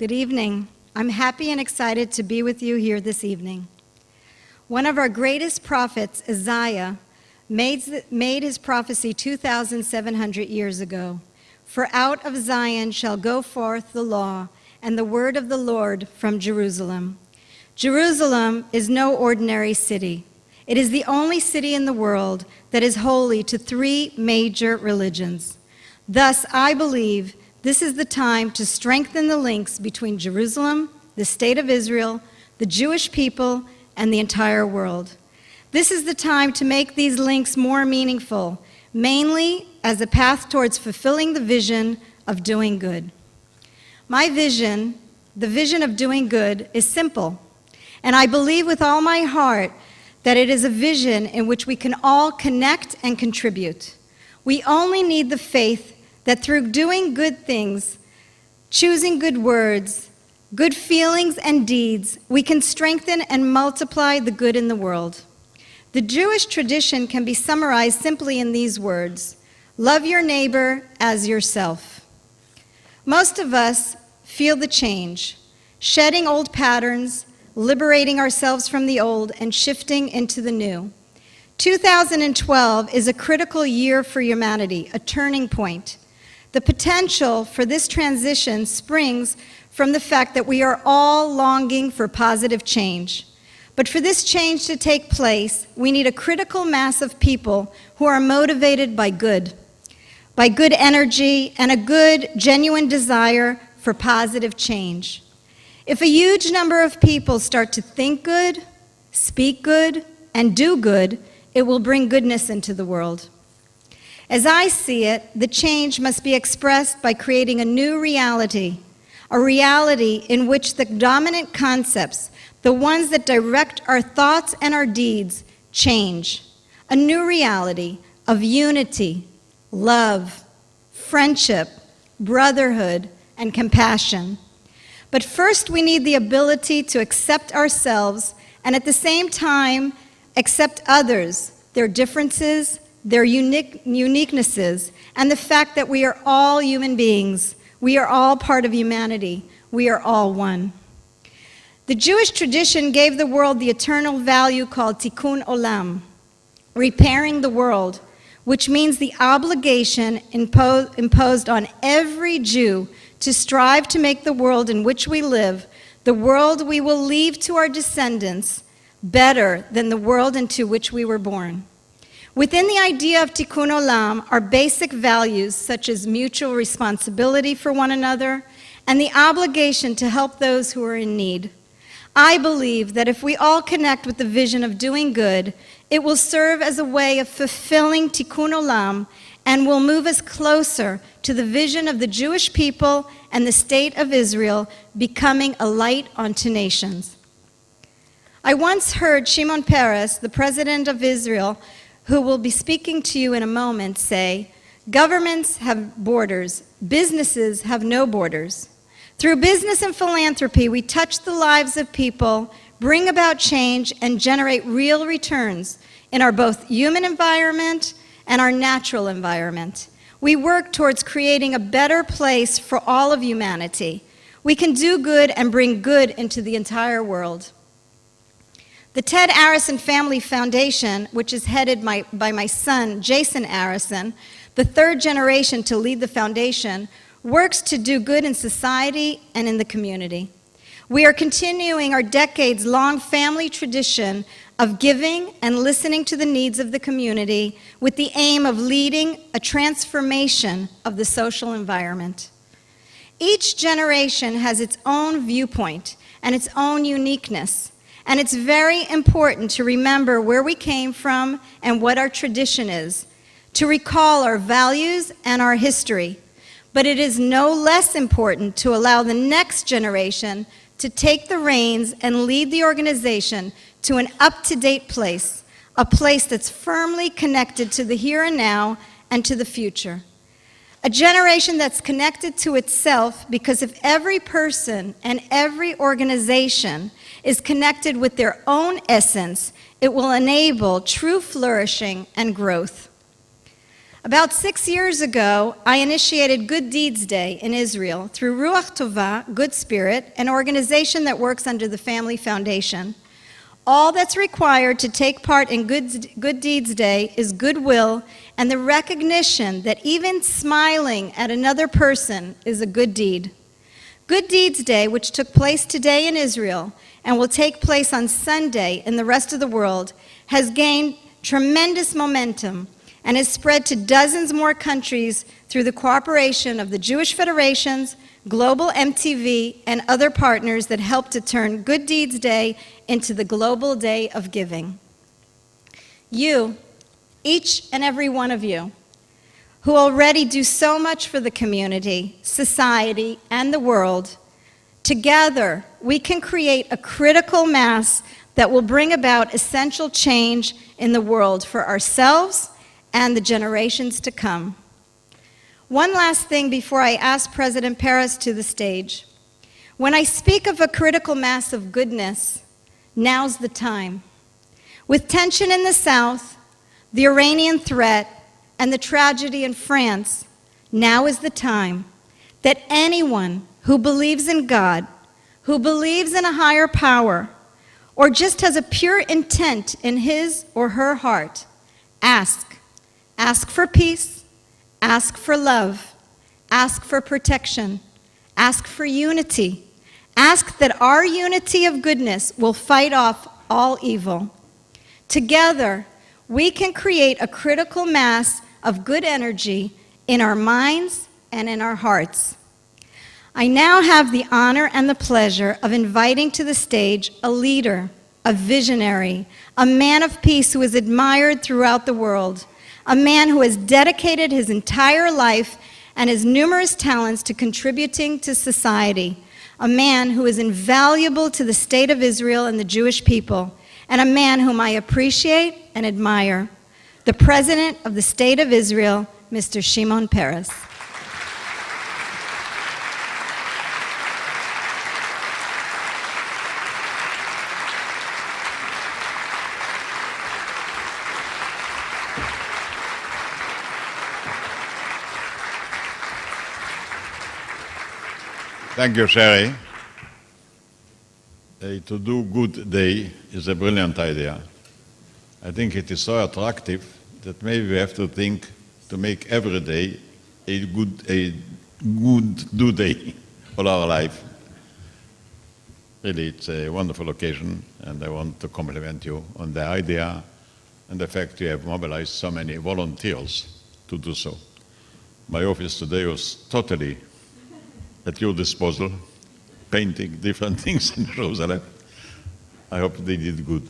Good evening. I'm happy and excited to be with you here this evening. One of our greatest prophets, Isaiah, made his prophecy 2,700 years ago. For out of Zion shall go forth the law and the word of the Lord from Jerusalem. Jerusalem is no ordinary city. It is the only city in the world that is holy to three major religions. Thus, I believe this is the time to strengthen the links between Jerusalem, the state of Israel, the Jewish people, and the entire world. This is the time to make these links more meaningful, mainly as a path towards fulfilling the vision of doing good. My vision, the vision of doing good, is simple, and I believe with all my heart that it is a vision in which we can all connect and contribute. We only need the faith that through doing good things, choosing good words, good feelings and deeds, we can strengthen and multiply the good in the world. The Jewish tradition can be summarized simply in these words: love your neighbor as yourself. Most of us feel the change, shedding old patterns, liberating ourselves from the old, and shifting into the new. 2012 is a critical year for humanity, a turning point. The potential for this transition springs from the fact that we are all longing for positive change. But for this change to take place, we need a critical mass of people who are motivated by good energy and a good, genuine desire for positive change. If a huge number of people start to think good, speak good, and do good, it will bring goodness into the world. As I see it, the change must be expressed by creating a new reality, a reality in which the dominant concepts, the ones that direct our thoughts and our deeds, change. A new reality of unity, love, friendship, brotherhood, and compassion. But first, we need the ability to accept ourselves and at the same time accept others, their differences, their uniquenesses, and the fact that we are all human beings. We are all part of humanity. We are all one. The Jewish tradition gave the world the eternal value called tikkun olam, repairing the world, which means the obligation imposed on every Jew to strive to make the world in which we live, the world we will leave to our descendants, better than the world into which we were born. Within the idea of tikkun olam are basic values such as mutual responsibility for one another and the obligation to help those who are in need. I believe that if we all connect with the vision of doing good, it will serve as a way of fulfilling tikkun olam and will move us closer to the vision of the Jewish people and the state of Israel becoming a light unto nations. I once heard Shimon Peres, the president of Israel, who will be speaking to you in a moment, say, "Governments have borders, businesses have no borders. Through business and philanthropy, we touch the lives of people, bring about change, and generate real returns in our both human environment and our natural environment. We work towards creating a better place for all of humanity. We can do good and bring good into the entire world." The Ted Arison Family Foundation, which is headed by my son, Jason Arison, the third generation to lead the foundation, works to do good in society and in the community. We are continuing our decades-long family tradition of giving and listening to the needs of the community with the aim of leading a transformation of the social environment. Each generation has its own viewpoint and its own uniqueness, and it's very important to remember where we came from and what our tradition is, to recall our values and our history. But it is no less important to allow the next generation to take the reins and lead the organization to an up-to-date place, a place that's firmly connected to the here and now and to the future. A generation that's connected to itself, because if every person and every organization is connected with their own essence, it will enable true flourishing and growth. About 6 years ago, I initiated Good Deeds Day in Israel through Ruach Tovah, Good Spirit, an organization that works under the Family Foundation. All that's required to take part in Good Deeds Day is goodwill and the recognition that even smiling at another person is a good deed. Good Deeds Day, which took place today in Israel and will take place on Sunday in the rest of the world, has gained tremendous momentum and has spread to dozens more countries through the cooperation of the Jewish Federations, Global MTV, and other partners that help to turn Good Deeds Day into the global day of giving. You, each and every one of you, who already do so much for the community, society, and the world, together we can create a critical mass that will bring about essential change in the world for ourselves and the generations to come. One last thing before I ask President Peres to the stage. When I speak of a critical mass of goodness, now's the time. With tension in the South, the Iranian threat, and the tragedy in France, now is the time that anyone who believes in God, who believes in a higher power, or just has a pure intent in his or her heart, ask for peace, ask for love, ask for protection, ask for unity. Ask that our unity of goodness will fight off all evil. Together, we can create a critical mass of good energy in our minds and in our hearts. I now have the honor and the pleasure of inviting to the stage a leader, a visionary, a man of peace who is admired throughout the world, a man who has dedicated his entire life and his numerous talents to contributing to society, a man who is invaluable to the state of Israel and the Jewish people, and a man whom I appreciate and admire, the President of the State of Israel, Mr. Shimon Peres. Thank you, Sherry. To do good day is a brilliant idea. I think it is so attractive that maybe we have to think to make every day a good do day all our life. Really, it's a wonderful occasion, and I want to compliment you on the idea and the fact you have mobilized so many volunteers to do so. My office today was totally at your disposal, painting different things in Jerusalem. I hope they did good.